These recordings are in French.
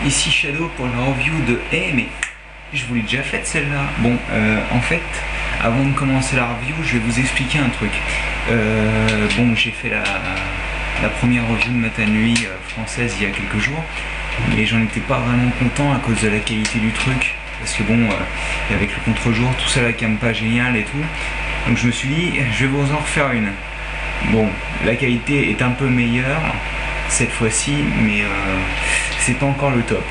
Ici Shadow pour la review de mais je vous l'ai déjà faite celle-là. Bon, en fait, avant de commencer la review, je vais vous expliquer un truc. Bon, j'ai fait la première review de Mata Nui française il y a quelques jours, mais j'en étais pas vraiment content à cause de la qualité du truc, parce que bon, avec le contre-jour, tout ça la cam pas génial et tout. Donc je me suis dit, je vais vous en refaire une. Bon, la qualité est un peu meilleure cette fois-ci, mais c'est pas encore le top.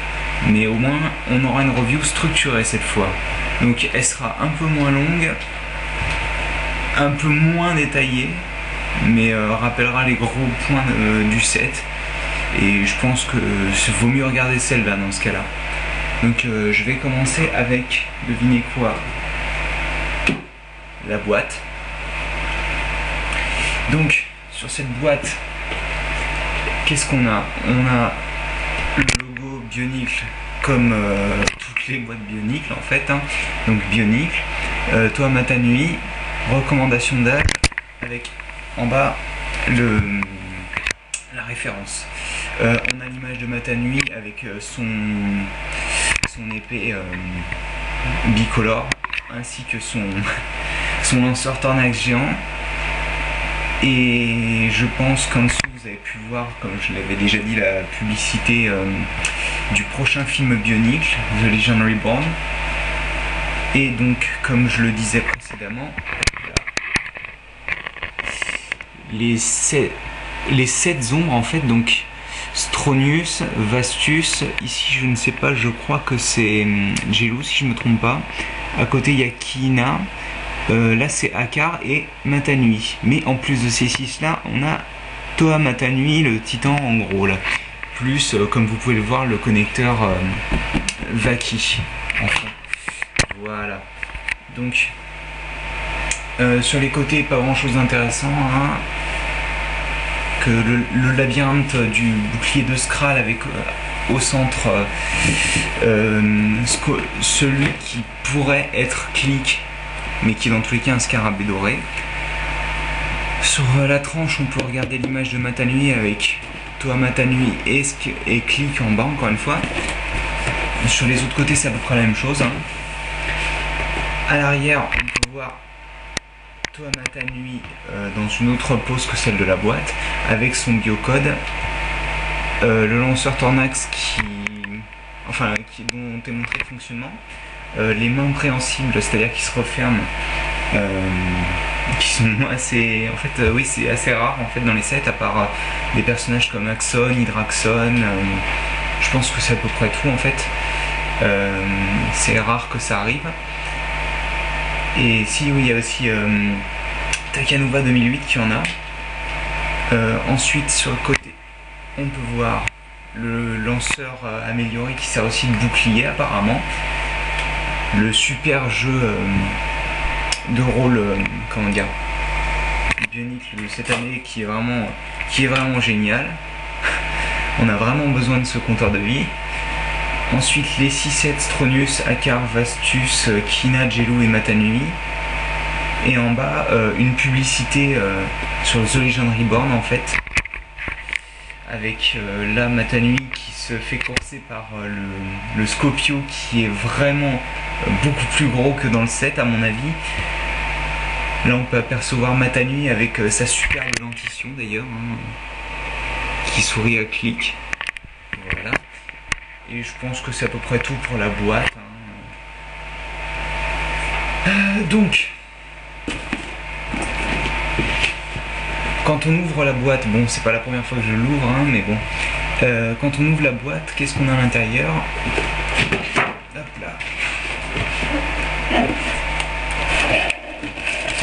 Mais au moins, on aura une review structurée cette fois. Donc elle sera un peu moins longue, un peu moins détaillée, mais rappellera les gros points du set. Et je pense que vaut mieux regarder celle-là dans ce cas-là. Donc je vais commencer avec, devinez quoi, la boîte. Donc sur cette boîte, qu'est-ce qu'on a? On a le logo Bionicle, comme toutes les boîtes Bionicle en fait, hein. Donc Bionicle, Toa Mata Nui, recommandation d'âge, avec en bas la référence. On a l'image de Mata Nui avec son épée bicolore, ainsi que son lanceur Tornax géant. Et je pense qu'en dessous vous avez pu voir, comme je l'avais déjà dit, la publicité du prochain film Bionicle, The Legion Reborn. Et donc, comme je le disais précédemment, les 7 ombres en fait, donc Stronius, Vastus, ici je ne sais pas, je crois que c'est Jelou si je me trompe pas. À côté il y a Kina. Là c'est Akar et Mata Nui. Mais en plus de ces 6 là, on a Toa Mata Nui, le titan en gros là. Plus, comme vous pouvez le voir, le connecteur Vaki. Enfin, voilà. Donc, sur les côtés, pas grand chose d'intéressant. Hein. Que le labyrinthe du bouclier de Skral avec au centre celui qui pourrait être Click, mais qui est dans tous les cas un scarabée doré. Sur la tranche, on peut regarder l'image de Mata Nui avec Toa Mata Nui et Click en bas, encore une fois. Sur les autres côtés, c'est à peu près la même chose. Hein. À l'arrière, on peut voir Toa Mata Nui dans une autre pose que celle de la boîte, avec son biocode. Le lanceur Tornax dont est montré le fonctionnement. Les mains préhensibles, c'est-à-dire qui se referment, qui sont assez, en fait, oui, c'est assez rare en fait dans les sets, à part des personnages comme Axon, Hydraxon. Je pense que c'est à peu près tout en fait. C'est rare que ça arrive. Et si oui, il y a aussi Takanova 2008 qui en a. Ensuite sur le côté, on peut voir le lanceur amélioré qui sert aussi de bouclier apparemment. Le super jeu de rôle, comment dire, Bionicle de cette année qui est vraiment génial. On a vraiment besoin de ce compteur de vie. Ensuite les 6-7 Stronius, Akar, Vastus, Kina, Jelou et Mata Nui. Et en bas une publicité sur The Legion Reborn en fait, avec la Mata Nui qui se fait courser par le Scopio, qui est vraiment beaucoup plus gros que dans le set à mon avis. Là on peut apercevoir Mata Nui avec sa superbe dentition d'ailleurs, hein, qui sourit à Click. Voilà. Et je pense que c'est à peu près tout pour la boîte. Hein. Donc, quand on ouvre la boîte, bon, c'est pas la première fois que je l'ouvre, hein, mais bon. Quand on ouvre la boîte, qu'est-ce qu'on a à l'intérieur? Hop là.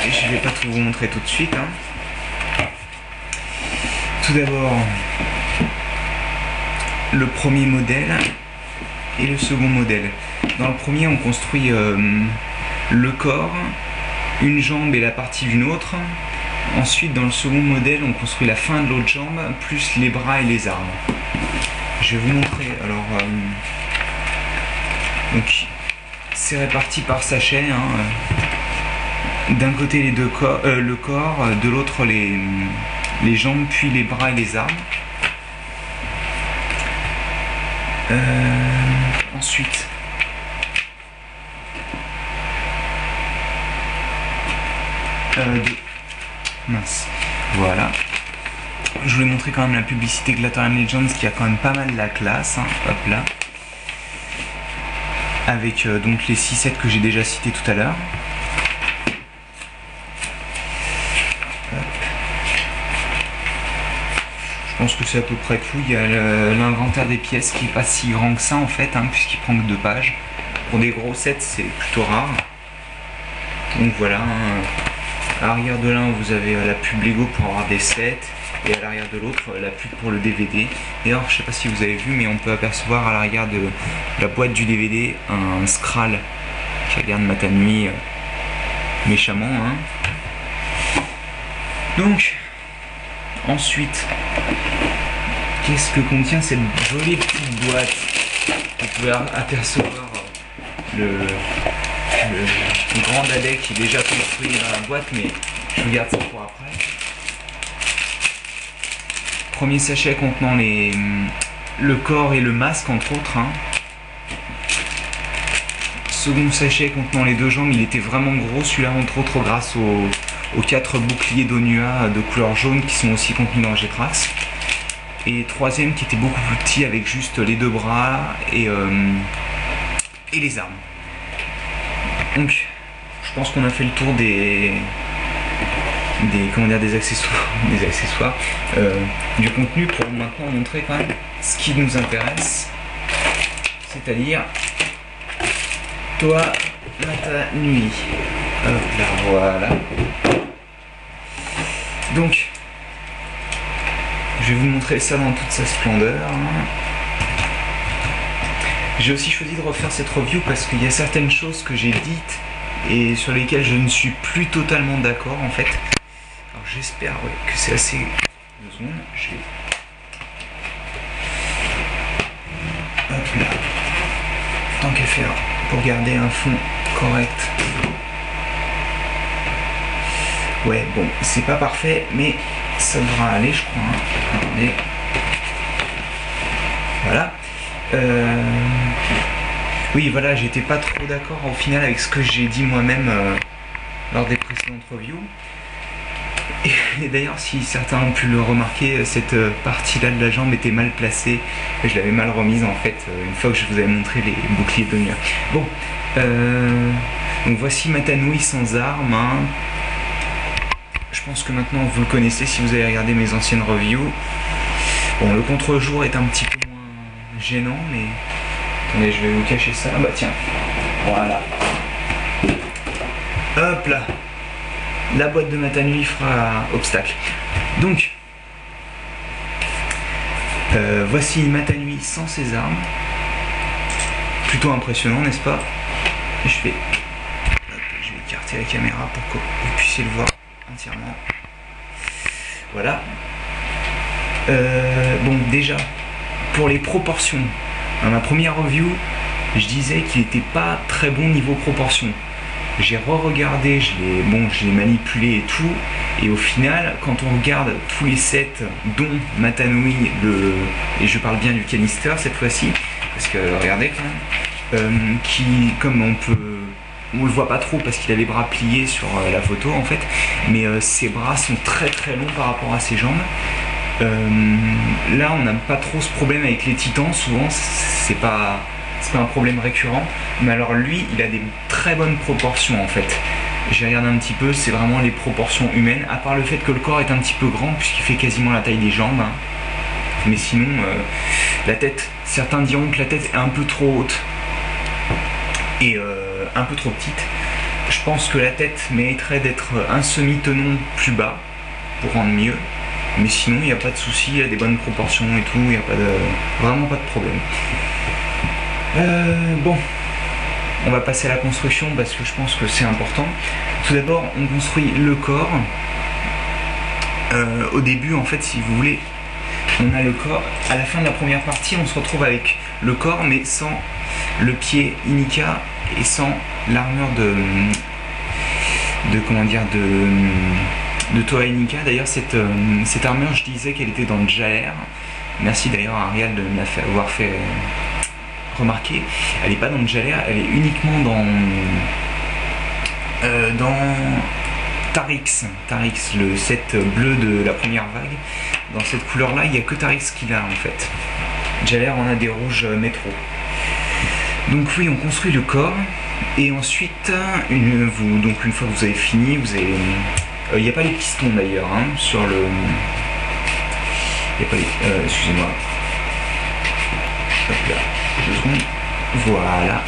Et je vais pas tout vous montrer tout de suite. Hein. Tout d'abord, le premier modèle et le second modèle. Dans le premier, on construit le corps, une jambe et la partie d'une autre. Ensuite, dans le second modèle, on construit la fin de l'autre jambe, plus les bras et les armes. Je vais vous montrer. Alors, donc, c'est réparti par sachet. Hein. D'un côté les deux corps, le corps, de l'autre les jambes, puis les bras et les armes. Ensuite, mince, voilà. Je voulais montrer quand même la publicité Glatorian Legends qui a quand même pas mal la classe, hein. Hop là. Avec donc les 6 sets que j'ai déjà cités tout à l'heure. Je pense que c'est à peu près tout. Il y a l'inventaire des pièces qui n'est pas si grand que ça en fait, hein, puisqu'il prend que 2 pages. Pour des gros sets, c'est plutôt rare. Donc voilà. À l'arrière de l'un, vous avez la pub Lego pour avoir des sets. Et à l'arrière de l'autre, la pub pour le DVD. D'ailleurs, je sais pas si vous avez vu, mais on peut apercevoir à l'arrière de la boîte du DVD un Skral qui regarde Mata Nui méchamment. Hein. Donc, ensuite, qu'est-ce que contient cette jolie petite boîte? Vous pouvez apercevoir le grand dadais qui est déjà construit dans la boîte, mais je vous garde ça pour après. Premier sachet contenant le corps et le masque entre autres. Hein. Second sachet contenant les 2 jambes, il était vraiment gros, celui-là entre autres grâce aux 4 boucliers d'Onua de couleur jaune qui sont aussi contenus dans Jetrax. Et troisième qui était beaucoup plus petit avec juste les 2 bras et les armes. Donc je pense qu'on a fait le tour des accessoires, du contenu pour maintenant montrer quand même ce qui nous intéresse, c'est-à-dire Toa Mata Nui. Hop là, voilà. Donc je vais vous montrer ça dans toute sa splendeur. J'ai aussi choisi de refaire cette review parce qu'il y a certaines choses que j'ai dites et sur lesquelles je ne suis plus totalement d'accord en fait. Alors j'espère que c'est assez... 2 secondes, je vais... Hop là. Tant qu'à faire, pour garder un fond correct. Ouais, bon, c'est pas parfait, mais ça devra aller, je crois. Hein. Attendez. Voilà. Oui, voilà, j'étais pas trop d'accord au final avec ce que j'ai dit moi-même lors des précédentes reviews. Et d'ailleurs, si certains ont pu le remarquer, cette partie-là de la jambe était mal placée. Je l'avais mal remise en fait, une fois que je vous avais montré les boucliers d'Onua. Bon, donc voici Mata Nui sans armes. Hein. Je pense que maintenant vous le connaissez si vous avez regardé mes anciennes reviews. Bon, le contre-jour est un petit peu moins gênant, mais... Attendez, je vais vous cacher ça. Ah bah tiens, voilà. Hop là. La boîte de Mata Nui fera obstacle. Donc, voici Mata Nui sans ses armes. Plutôt impressionnant, n'est-ce pas? Et je vais écarter la caméra pour que vous puissiez le voir entièrement. Voilà. Bon, déjà, pour les proportions, dans ma première review, je disais qu'il n'était pas très bon niveau proportion. J'ai re-regardé, je l'ai manipulé et tout, et au final, quand on regarde tous les sets, dont Mata Nui, et je parle bien du canister cette fois-ci, parce que regardez quand même, qui, comme on le voit pas trop parce qu'il a les bras pliés sur la photo en fait, mais ses bras sont très très longs par rapport à ses jambes. Là on n'a pas trop ce problème avec les titans, souvent c'est pas un problème récurrent, mais alors lui il a des très bonnes proportions en fait. J'ai regardé un petit peu, c'est vraiment les proportions humaines, à part le fait que le corps est un petit peu grand puisqu'il fait quasiment la taille des jambes, hein. Mais sinon la tête, certains diront que la tête est un peu trop haute et un peu trop petite. Je pense que la tête mériterait d'être un semi-tenon plus bas pour rendre mieux. Mais sinon, il n'y a pas de souci, il y a des bonnes proportions et tout, il n'y a vraiment pas de problème. Bon, on va passer à la construction parce que je pense que c'est important. Tout d'abord, on construit le corps. Au début, en fait, si vous voulez, on a le corps. À la fin de la première partie, on se retrouve avec le corps, mais sans le pied Inika et sans l'armure de Toa Inika. D'ailleurs cette armure, je disais qu'elle était dans le Jaler. Merci d'ailleurs à Ariel de me l'avoir fait remarquez, elle n'est pas dans le Jalaire, elle est uniquement dans Tarix, le set bleu de la première vague. Dans cette couleur là, il n'y a que Tarix qui l'a en fait. Jalaire en a des rouges métro. Donc oui, on construit le corps et ensuite une fois que vous avez fini, vous avez il n'y a pas les pistons d'ailleurs hein, sur le. Il n'y a pas les. Excusez-moi. Hop là, 2 secondes. Voilà.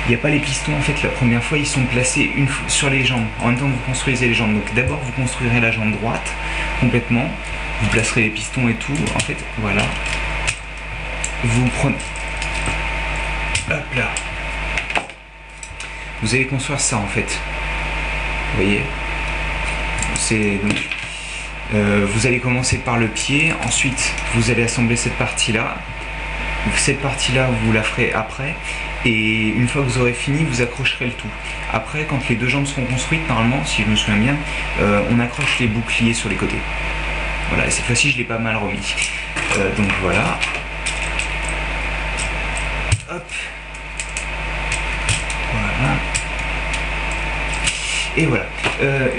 Il n'y a pas les pistons en fait la première fois, ils sont placés sur les jambes en même temps que vous construisez les jambes. Donc d'abord vous construirez la jambe droite complètement, vous placerez les pistons et tout. En fait voilà. Vous prenez. Hop là. Vous allez construire ça en fait. Vous voyez. C'est donc. Vous allez commencer par le pied, ensuite vous allez assembler cette partie-là. Cette partie-là, vous la ferez après. Et une fois que vous aurez fini, vous accrocherez le tout. Après, quand les 2 jambes seront construites, normalement, si je me souviens bien, on accroche les boucliers sur les côtés. Voilà, et cette fois-ci, je l'ai pas mal remis. Donc voilà. Hop. Voilà. Et voilà.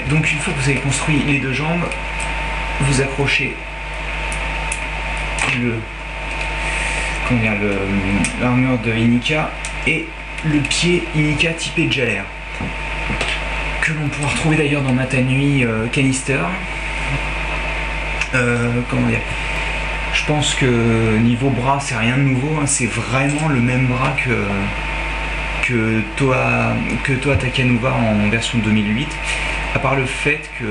Donc une fois que vous avez construit les 2 jambes, vous accrochez l'armure de Inika et le pied Inika typé Jalaire, que l'on pourra retrouver d'ailleurs dans Matanui Canister. Comment dire, je pense que niveau bras c'est rien de nouveau, hein, c'est vraiment le même bras que Toa Takanuva en version 2008, à part le fait que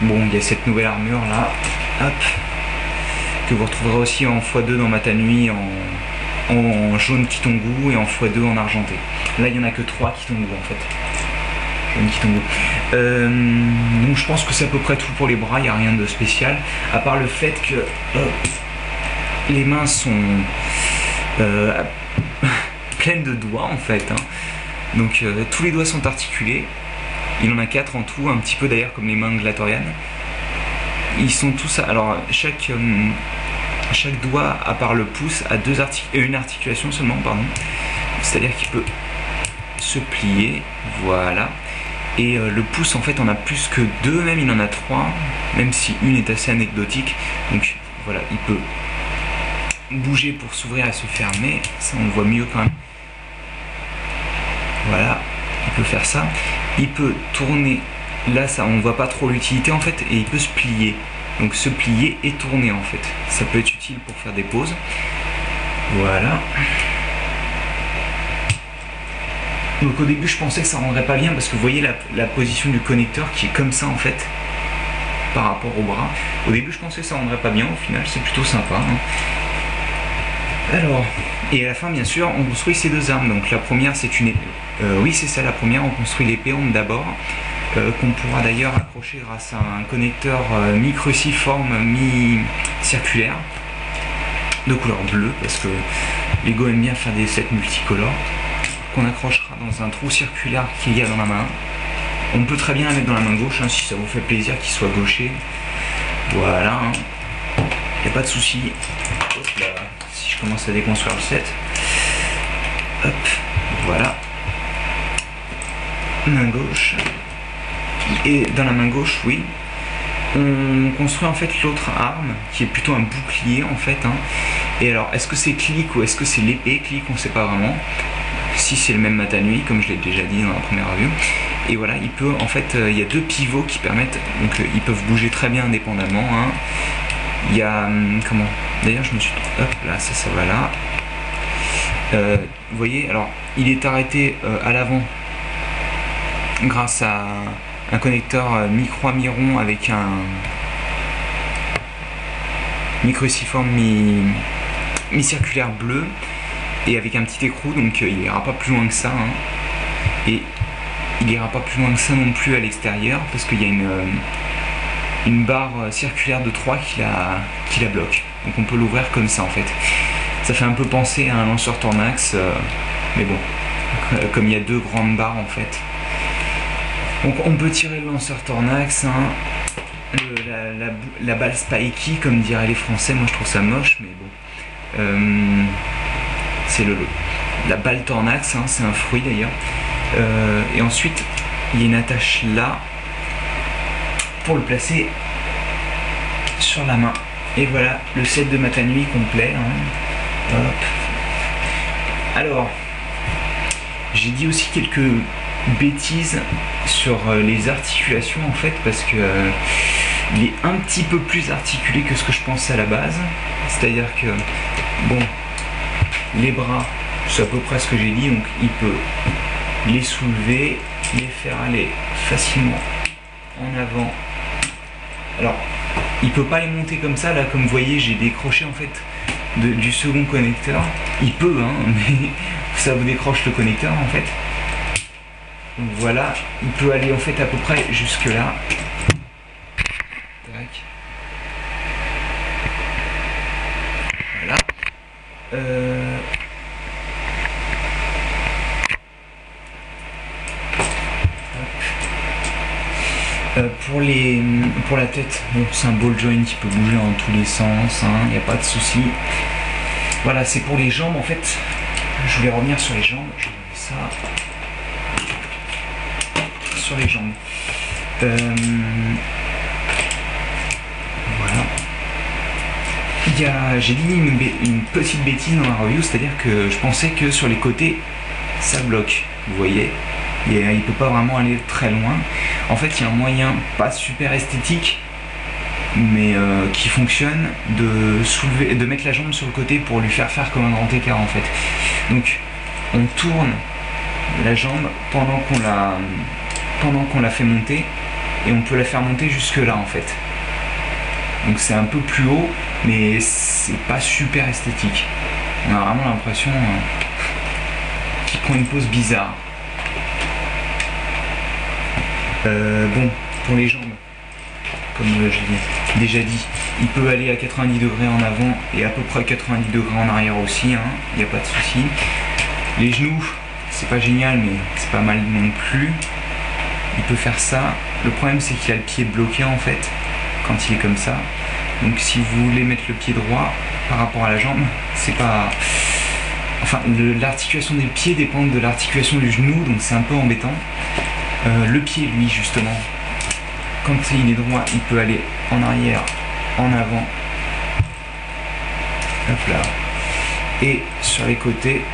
bon, il y a cette nouvelle armure là, hop, que vous retrouverez aussi en x2 dans Matanui en jaune Kitongu et en x2 en argenté. Là il n'y en a que 3 Kitongu en fait. Jaune Kitongu. Donc je pense que c'est à peu près tout pour les bras, il n'y a rien de spécial, à part le fait que les mains sont pleines de doigts en fait. Hein. Donc tous les doigts sont articulés. Il en a 4 en tout, un petit peu d'ailleurs comme les mains glatorianes. Ils sont tous. Alors chaque doigt, à part le pouce, a une articulation seulement, pardon. C'est-à-dire qu'il peut se plier, voilà. Et le pouce en fait en a plus que 2, même il en a 3, même si une est assez anecdotique. Donc voilà, il peut bouger pour s'ouvrir et se fermer, ça on le voit mieux quand même. Voilà, il peut faire ça. Il peut tourner, là ça on voit pas trop l'utilité en fait, et il peut se plier. Donc se plier et tourner en fait. Ça peut être utile pour faire des pauses. Voilà. Donc au début je pensais que ça rendrait pas bien parce que vous voyez la position du connecteur qui est comme ça en fait par rapport au bras. Au début je pensais que ça rendrait pas bien, au final c'est plutôt sympa. Hein. Alors, et à la fin bien sûr on construit ces 2 armes. Donc la première c'est une épée. Oui c'est ça la première, on construit l'épée d'abord. Qu'on pourra d'ailleurs accrocher grâce à un connecteur mi-cruciforme, mi-circulaire de couleur bleue parce que Lego aime bien faire des sets multicolores, qu'on accrochera dans un trou circulaire qu'il y a dans la main. On peut très bien la mettre dans la main gauche hein, si ça vous fait plaisir qu'il soit gaucher. Voilà, hein. Y a pas de souci. Si je commence à déconstruire le set, hop, voilà, main gauche. Et dans la main gauche, oui, on construit en fait l'autre arme qui est plutôt un bouclier en fait. Hein. Et alors, est-ce que c'est Click ou est-ce que c'est l'épée Click, on ne sait pas vraiment. Si c'est le même Matanui, comme je l'ai déjà dit dans la première review. Et voilà, il peut en fait, il y a 2 pivots qui permettent, donc ils peuvent bouger très bien indépendamment. Hein. Il y a comment? D'ailleurs, je me suis, hop là, ça va là. Vous voyez, alors il est arrêté à l'avant grâce à un connecteur mi-croix mi-rond avec un mi-cruciforme mi-circulaire bleu et avec un petit écrou, donc il ira pas plus loin que ça. Hein. Et il ira pas plus loin que ça non plus à l'extérieur parce qu'il y a une barre circulaire de 3 qui la bloque. Donc on peut l'ouvrir comme ça en fait. Ça fait un peu penser à un lanceur Tornax, mais bon, comme il y a 2 grandes barres en fait. Donc on peut tirer le lanceur Tornax, hein, la balle spiky comme diraient les Français. Moi je trouve ça moche, mais bon, c'est la balle Tornax, hein, c'est un fruit d'ailleurs. Et ensuite, il y a une attache là pour le placer sur la main. Et voilà, le set de Matanui complet. Hein. Hop. Alors, j'ai dit aussi quelques bêtises sur les articulations en fait, parce que il est un petit peu plus articulé que ce que je pensais à la base. C'est-à-dire que, bon, les bras, c'est à peu près ce que j'ai dit, donc il peut les soulever, les faire aller facilement en avant. Alors, il peut pas les monter comme ça, là, comme vous voyez, j'ai décroché en fait du second connecteur. Il peut, hein, mais ça vous décroche le connecteur en fait. Donc voilà, il peut aller en fait à peu près jusque là. Tac. Voilà. Pour la tête, bon, c'est un ball joint qui peut bouger dans tous les sens, il n'y a pas de souci. Voilà, c'est pour les jambes en fait. Je voulais revenir sur les jambes. Je vais ça sur les jambes. Voilà. J'ai dit une petite bêtise dans la review, c'est-à-dire que je pensais que sur les côtés, ça bloque. Vous voyez, il peut pas vraiment aller très loin. En fait, il y a un moyen pas super esthétique, mais qui fonctionne, de mettre la jambe sur le côté pour lui faire comme un grand écart en fait. Donc, on tourne la jambe pendant qu'on la fait monter, et on peut la faire monter jusque là en fait. Donc c'est un peu plus haut, mais c'est pas super esthétique. On a vraiment l'impression qu'il prend une pose bizarre. Bon, pour les jambes, comme j'ai déjà dit, il peut aller à 90 degrés en avant et à peu près 90 degrés en arrière aussi, hein, il n'y a pas de souci. Les genoux, c'est pas génial, mais c'est pas mal non plus. Il peut faire ça. Le problème, c'est qu'il a le pied bloqué en fait, quand il est comme ça. Donc si vous voulez mettre le pied droit par rapport à la jambe, c'est pas... Enfin, l'articulation des pieds dépend de l'articulation du genou, donc c'est un peu embêtant. Le pied, lui, justement, quand il est droit, il peut aller en arrière, en avant. Hop là. Et sur les côtés.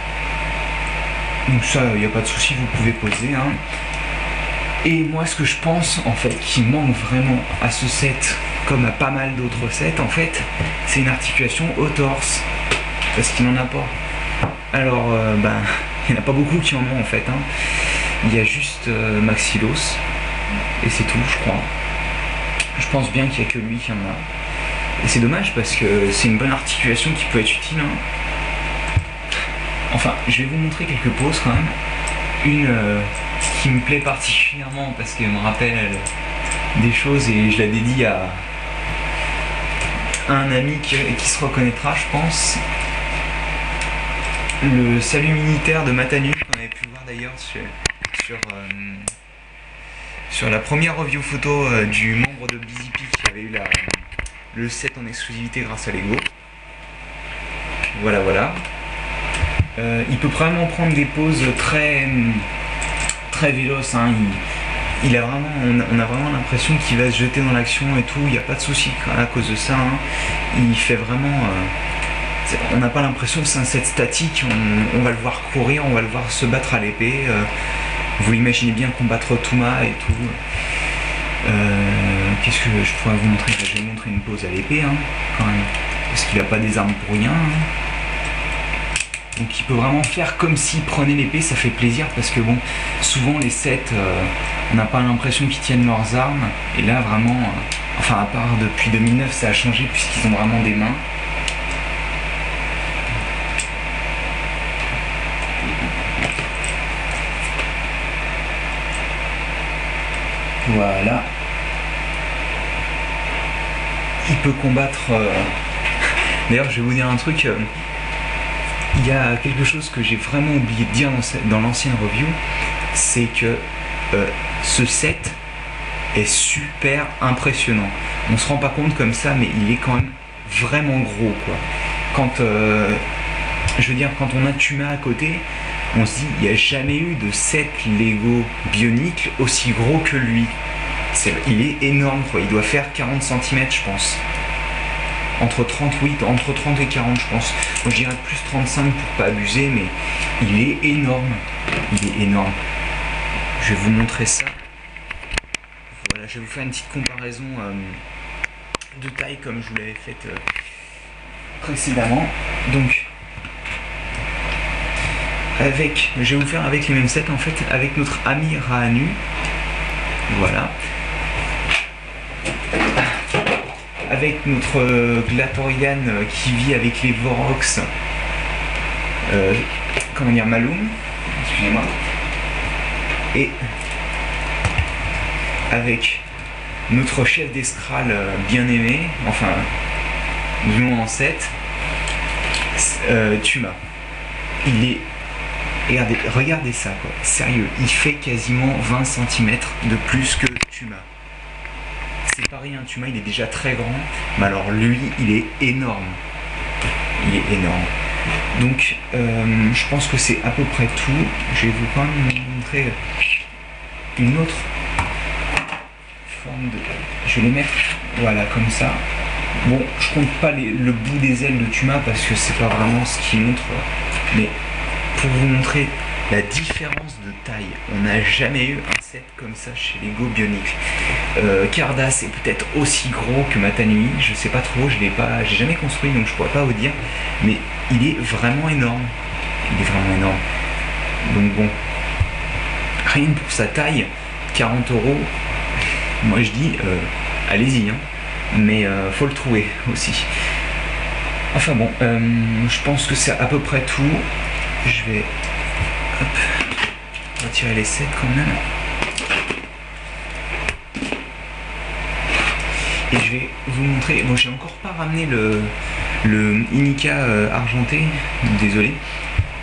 Donc ça, il n'y a pas de souci, vous pouvez poser. Hein. Et moi, ce que je pense, en fait, qui manque vraiment à ce set, comme à pas mal d'autres sets, en fait, c'est une articulation au torse. Parce qu'il n'en a pas. Alors, il n'y en a pas beaucoup qui en ont, en fait. Hein. Il y a juste Maxillos, et c'est tout, je crois. Je pense bien qu'il n'y a que lui qui en a. Et c'est dommage parce que c'est une bonne articulation qui peut être utile. Hein. Enfin, je vais vous montrer quelques poses quand même. Une qui me plaît particulièrement parce qu'elle me rappelle des choses et je la dédie à un ami qui se reconnaîtra, je pense. Le salut militaire de Matanu, qu'on avait pu voir d'ailleurs sur la première review photo du membre de BZP qui avait eu le set en exclusivité grâce à Lego. Voilà, voilà. Il peut vraiment prendre des poses très véloces. Hein. On a vraiment l'impression qu'il va se jeter dans l'action et tout. Il n'y a pas de souci à cause de ça. Hein. Il fait vraiment... on n'a pas l'impression que c'est un set statique. On va le voir courir, on va le voir se battre à l'épée. Vous imaginez bien combattre Touma et tout. Qu'est-ce que je pourrais vous montrer? Je vais vous montrer une pose à l'épée, hein, quand même. Parce qu'il n'a pas des armes pour rien. Hein. Donc il peut vraiment faire comme s'il prenait l'épée, ça fait plaisir parce que bon, souvent les sets, on n'a pas l'impression qu'ils tiennent leurs armes. Et là vraiment, enfin à part depuis 2009 ça a changé puisqu'ils ont vraiment des mains. Voilà. Il peut combattre... D'ailleurs, je vais vous dire un truc. Il y a quelque chose que j'ai vraiment oublié de dire dans l'ancienne review. C'est que ce set est super impressionnant. On se rend pas compte comme ça, mais il est quand même vraiment gros, quoi. je veux dire, quand on a Tuma à côté, on se dit, il n'y a jamais eu de set Lego Bionicle aussi gros que lui. Il est énorme, quoi. Il doit faire 40 cm, je pense. Entre 30 et 40, je pense. Moi, je dirais plus 35 pour pas abuser, mais il est énorme. Il est énorme. Je vais vous montrer ça. Voilà, je vais vous faire une petite comparaison de taille comme je vous l'avais faite précédemment. Donc, je vais vous faire avec les mêmes sets en fait, avec notre ami Raanu. Voilà. Avec notre Glatorian qui vit avec les Vorox. Comment dire, Maloum. Excusez-moi. Et avec notre chef d'escrale bien aimé, enfin, nous en 7, Tuma. Il est... Regardez ça, quoi. Sérieux, il fait quasiment 20 cm de plus que Tuma. C'est pas rien, Tuma il est déjà très grand, mais alors lui il est énorme. Il est énorme. Donc je pense que c'est à peu près tout. Je vais vous quand même montrer une autre forme de... Je vais les mettre, voilà, comme ça. Bon, je compte pas le bout des ailes de Tuma parce que c'est pas vraiment ce qui montre, mais pour vous montrer la différence de taille, on n'a jamais eu un set comme ça chez Lego Bionicle. Cardass est peut-être aussi gros que Matanui, je sais pas trop, j'ai jamais construit donc je pourrais pas vous dire, mais il est vraiment énorme. Il est vraiment énorme. Donc bon, rien que pour sa taille, 40 €, moi je dis allez-y, hein, mais faut le trouver aussi. Enfin bon, je pense que c'est à peu près tout. Je vais retirer les sets quand même. Et je vais vous montrer, bon j'ai encore pas ramené le Inika argenté, désolé,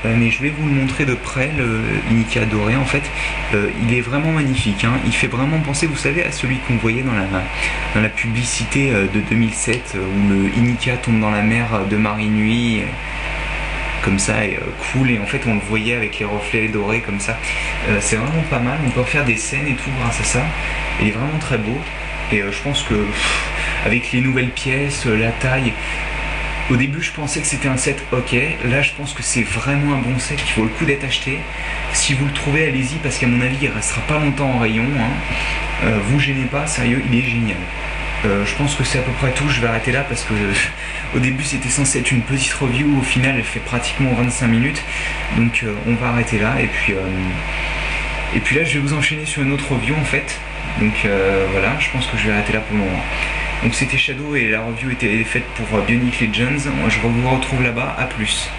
mais je vais vous le montrer de près, le Inika doré en fait. Il est vraiment magnifique, hein. Il fait vraiment penser, vous savez, à celui qu'on voyait dans la publicité de 2007 où le Inika tombe dans la mer de Marinui comme ça et cool, et en fait on le voyait avec les reflets dorés comme ça. C'est vraiment pas mal, on peut faire des scènes et tout grâce à ça. Il est vraiment très beau et je pense que avec les nouvelles pièces, la taille, au début je pensais que c'était un set ok, là je pense que c'est vraiment un bon set qui vaut le coup d'être acheté. Si vous le trouvez, allez-y, parce qu'à mon avis il restera pas longtemps en rayon, hein. Vous gênez pas, sérieux, il est génial. Je pense que c'est à peu près tout, je vais arrêter là parce que au début c'était censé être une petite review, au final elle fait pratiquement 25 minutes, donc on va arrêter là, et puis là je vais vous enchaîner sur une autre review en fait, donc voilà, je pense que je vais arrêter là pour le moment. Donc c'était Shadow et la review était faite pour Bionicle Legends, moi je vous retrouve là-bas, à plus.